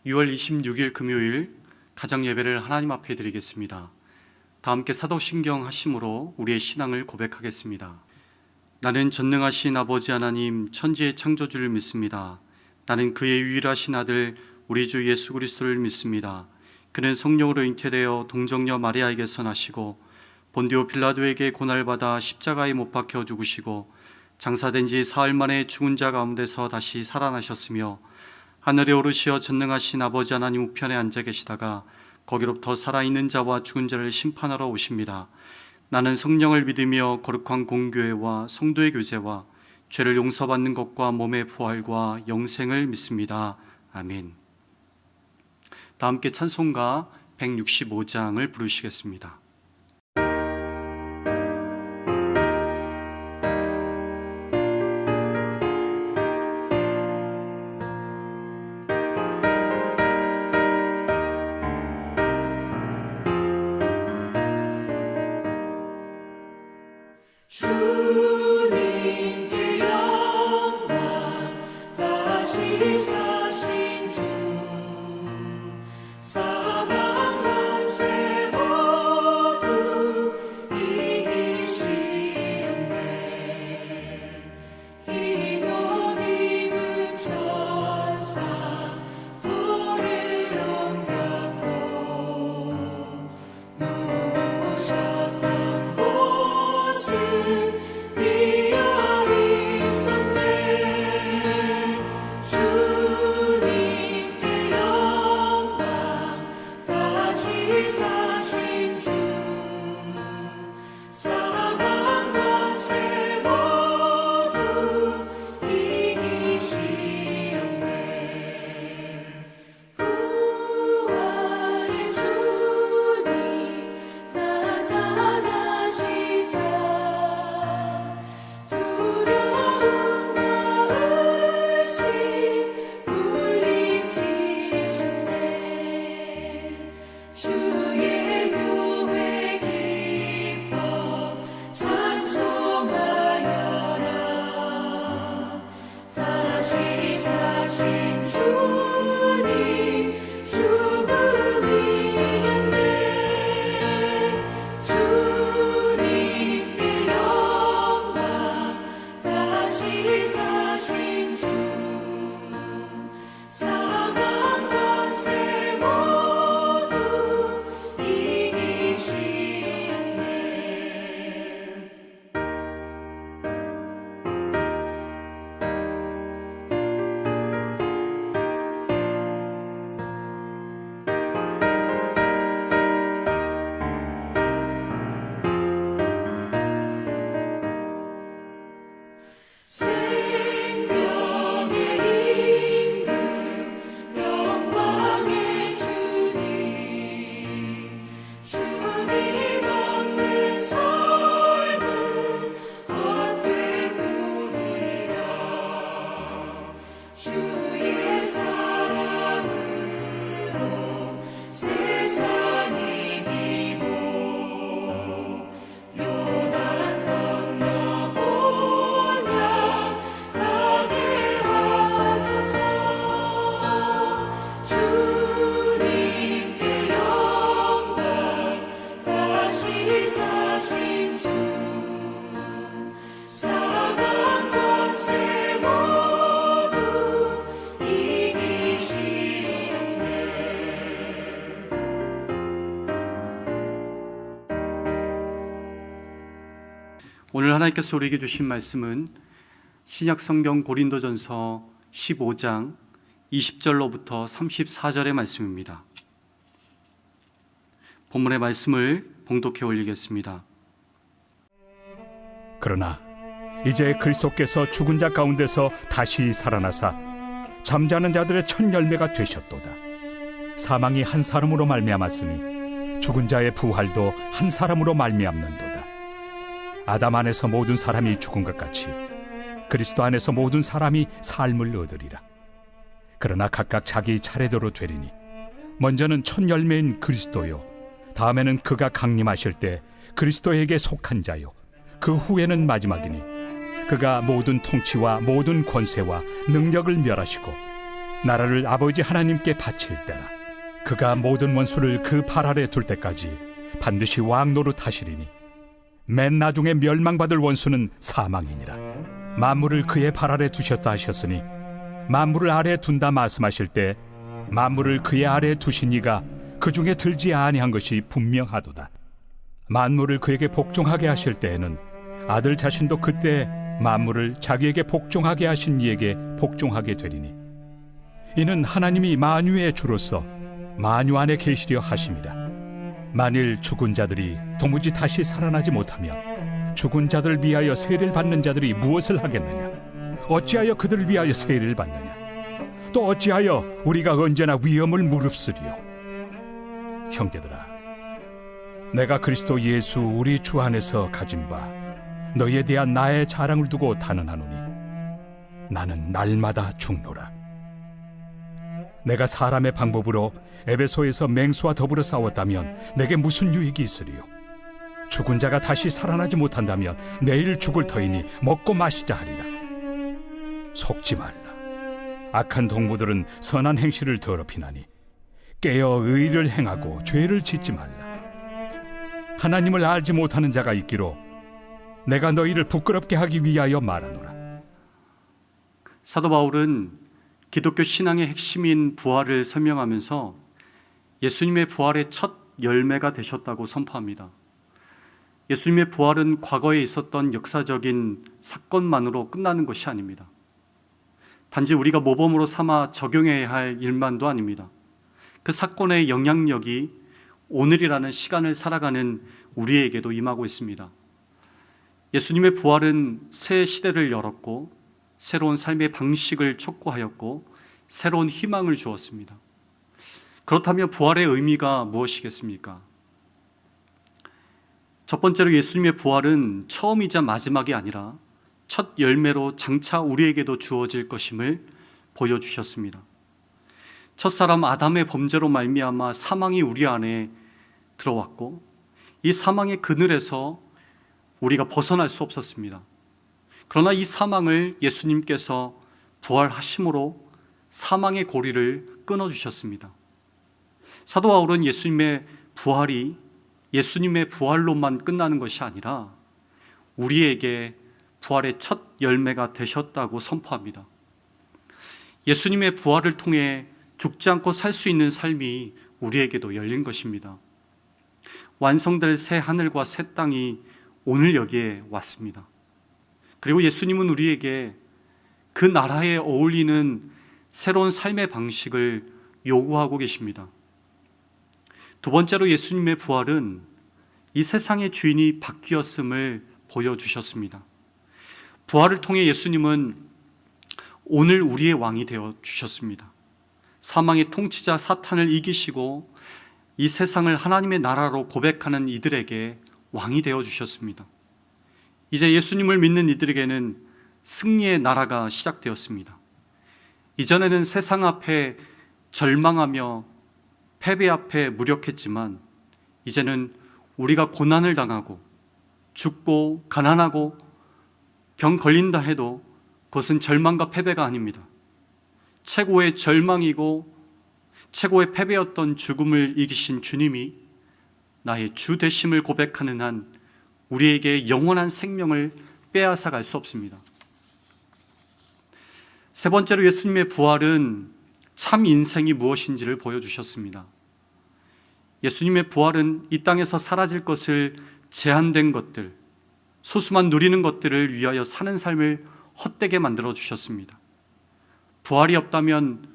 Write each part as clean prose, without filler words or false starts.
6월 26일 금요일 가정 예배를 하나님 앞에 드리겠습니다. 다 함께 사도신경 하심으로 우리의 신앙을 고백하겠습니다. 나는 전능하신 아버지 하나님 천지의 창조주를 믿습니다. 나는 그의 유일하신 아들 우리 주 예수 그리스도를 믿습니다. 그는 성령으로 잉태되어 동정녀 마리아에게서 나시고 본디오 빌라도에게 고난받아 십자가에 못 박혀 죽으시고 장사된 지 사흘 만에 죽은 자 가운데서 다시 살아나셨으며 하늘에 오르시어 전능하신 아버지 하나님 우편에 앉아 계시다가 거기로부터 살아있는 자와 죽은 자를 심판하러 오십니다. 나는 성령을 믿으며 거룩한 공교회와 성도의 교제와 죄를 용서받는 것과 몸의 부활과 영생을 믿습니다. 아멘. 다 함께 찬송가 165장을 부르시겠습니다. 주님께 영광 다시 사신 주 사망 권세 모두 이기시었네. 흰 옷 입은 천사 돌을 옮겼고 누우셨던 곳은 비어 있었네. 주님께 영광 다시 사신 주 사망 권세 모두 이기시었네. 부활의 주님 나타나시사 두려움과 의심 물리치셨네. 주의 교회 기뻐 찬송하여라. 다시 사신 주님 죽음 이겼네. 주님께 영광 다시 사신 주 사망 권세 모두 이기시었네. 생명의 임금 영광의 주님 주님 없는 삶은 헛될 뿐이라. 주의 사랑으로 세상 이기고 요단 건너 본향 가게 하소서. 주님께 영광 다시 사신 주 사망 권세 모두 이기시었네. 오늘 하나님께서 우리에게 주신 말씀은 신약 성경 고린도전서 15장 20절로부터 34절의 말씀입니다. 본문의 말씀을 봉독해 올리겠습니다. 그러나 이제 그리스도께서 죽은 자 가운데서 다시 살아나사 잠자는 자들의 첫 열매가 되셨도다. 사망이 한 사람으로 말미암았으니 죽은 자의 부활도 한 사람으로 말미암는도다. 아담 안에서 모든 사람이 죽은 것 같이 그리스도 안에서 모든 사람이 삶을 얻으리라. 그러나 각각 자기 차례대로 되리니 먼저는 첫 열매인 그리스도요, 다음에는 그가 강림하실 때 그리스도에게 속한 자요, 그 후에는 마지막이니 그가 모든 통치와 모든 권세와 능력을 멸하시고 나라를 아버지 하나님께 바칠 때라. 그가 모든 원수를 그 발 아래 둘 때까지 반드시 왕 노릇하시리니 맨 나중에 멸망받을 원수는 사망이니라. 만물을 그의 발 아래 두셨다 하셨으니 만물을 아래 둔다 말씀하실 때 만물을 그의 아래 두신 이가 그 중에 들지 아니한 것이 분명하도다. 만물을 그에게 복종하게 하실 때에는 아들 자신도 그때 만물을 자기에게 복종하게 하신 이에게 복종하게 되리니 이는 하나님이 만유의 주로서 만유 안에 계시려 하심이라. 만일 죽은 자들이 도무지 다시 살아나지 못하면 죽은 자들을 위하여 세례를 받는 자들이 무엇을 하겠느냐? 어찌하여 그들을 위하여 세례를 받느냐? 또 어찌하여 우리가 언제나 위험을 무릅쓰리요? 형제들아, 내가 그리스도 예수 우리 주 안에서 가진 바 너희에 대한 나의 자랑을 두고 단언하노니 나는 날마다 죽노라. 내가 사람의 방법으로 에베소에서 맹수와 더불어 싸웠다면 내게 무슨 유익이 있으리요? 죽은 자가 다시 살아나지 못한다면 내일 죽을 터이니 먹고 마시자 하리라. 속지 말라. 악한 동무들은 선한 행실을 더럽히나니 깨어 의를 행하고 죄를 짓지 말라. 하나님을 알지 못하는 자가 있기로 내가 너희를 부끄럽게 하기 위하여 말하노라. 사도 바울은 기독교 신앙의 핵심인 부활을 설명하면서 예수님의 부활의 첫 열매가 되셨다고 선포합니다. 예수님의 부활은 과거에 있었던 역사적인 사건만으로 끝나는 것이 아닙니다. 단지 우리가 모범으로 삼아 적용해야 할 일만도 아닙니다. 그 사건의 영향력이 오늘이라는 시간을 살아가는 우리에게도 임하고 있습니다. 예수님의 부활은 새 시대를 열었고 새로운 삶의 방식을 촉구하였고 새로운 희망을 주었습니다. 그렇다면 부활의 의미가 무엇이겠습니까? 첫 번째로 예수님의 부활은 처음이자 마지막이 아니라 첫 열매로 장차 우리에게도 주어질 것임을 보여주셨습니다. 첫사람 아담의 범죄로 말미암아 사망이 우리 안에 들어왔고 이 사망의 그늘에서 우리가 벗어날 수 없었습니다. 그러나 이 사망을 예수님께서 부활하심으로 사망의 고리를 끊어주셨습니다. 사도 바울은 예수님의 부활이 예수님의 부활로만 끝나는 것이 아니라 우리에게 부활의 첫 열매가 되셨다고 선포합니다. 예수님의 부활을 통해 죽지 않고 살 수 있는 삶이 우리에게도 열린 것입니다. 완성될 새 하늘과 새 땅이 오늘 여기에 왔습니다. 그리고 예수님은 우리에게 그 나라에 어울리는 새로운 삶의 방식을 요구하고 계십니다. 두 번째로 예수님의 부활은 이 세상의 주인이 바뀌었음을 보여주셨습니다. 부활을 통해 예수님은 오늘 우리의 왕이 되어 주셨습니다. 사망의 통치자 사탄을 이기시고 이 세상을 하나님의 나라로 고백하는 이들에게 왕이 되어 주셨습니다. 이제 예수님을 믿는 이들에게는 승리의 나라가 시작되었습니다. 이전에는 세상 앞에 절망하며 패배 앞에 무력했지만 이제는 우리가 고난을 당하고 죽고 가난하고 병 걸린다 해도 그것은 절망과 패배가 아닙니다. 최고의 절망이고 최고의 패배였던 죽음을 이기신 주님이 나의 주 되심을 고백하는 한 우리에게 영원한 생명을 빼앗아 갈 수 없습니다. 세 번째로 예수님의 부활은 참 인생이 무엇인지를 보여주셨습니다. 예수님의 부활은 이 땅에서 사라질 것을 제한된 것들, 소수만 누리는 것들을 위하여 사는 삶을 헛되게 만들어 주셨습니다. 부활이 없다면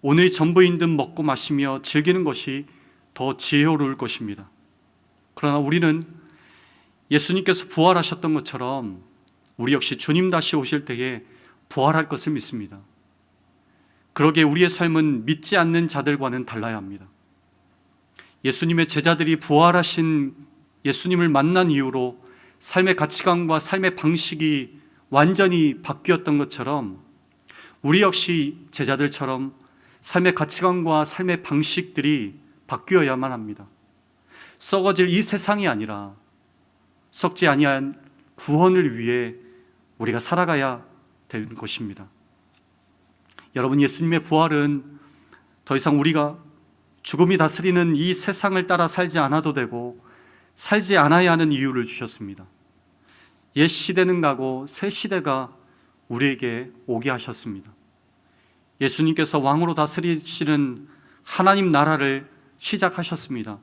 오늘이 전부인 듯 먹고 마시며 즐기는 것이 더 지혜로울 것입니다. 그러나 우리는 예수님께서 부활하셨던 것처럼 우리 역시 주님 다시 오실 때에 부활할 것을 믿습니다. 그러기에 우리의 삶은 믿지 않는 자들과는 달라야 합니다. 예수님의 제자들이 부활하신 예수님을 만난 이후로 삶의 가치관과 삶의 방식이 완전히 바뀌었던 것처럼 우리 역시 제자들처럼 삶의 가치관과 삶의 방식들이 바뀌어야만 합니다. 썩어질 이 세상이 아니라 썩지 아니한 구원을 위해 우리가 살아가야 되는 것입니다. 여러분, 예수님의 부활은 더 이상 우리가 죽음이 다스리는 이 세상을 따라 살지 않아도 되고 살지 않아야 하는 이유를 주셨습니다. 옛 시대는 가고 새 시대가 우리에게 오게 하셨습니다. 예수님께서 왕으로 다스리시는 하나님 나라를 시작하셨습니다.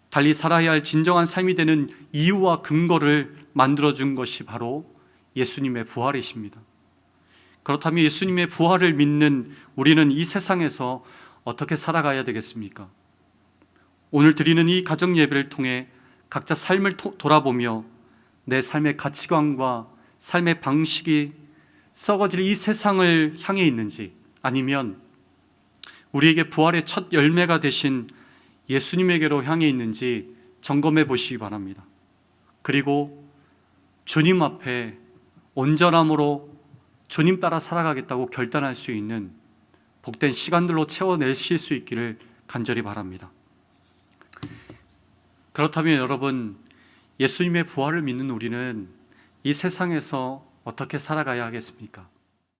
달리 살아야 할 진정한 삶이 되는 이유와 근거를 만들어준 것이 바로 예수님의 부활이십니다. 그렇다면 예수님의 부활을 믿는 우리는 이 세상에서 어떻게 살아가야 되겠습니까? 오늘 드리는 이 가정 예배를 통해 각자 삶을 돌아보며 내 삶의 가치관과 삶의 방식이 썩어질 이 세상을 향해 있는지, 아니면 우리에게 부활의 첫 열매가 되신 예수님에게로 향해 있는지 점검해 보시기 바랍니다. 그리고 주님 앞에 온전함으로 주님 따라 살아가겠다고 결단할 수 있는 복된 시간들로 채워내실 수 있기를 간절히 바랍니다. 그렇다면 여러분, 예수님의 부활을 믿는 우리는 이 세상에서 어떻게 살아가야 하겠습니까?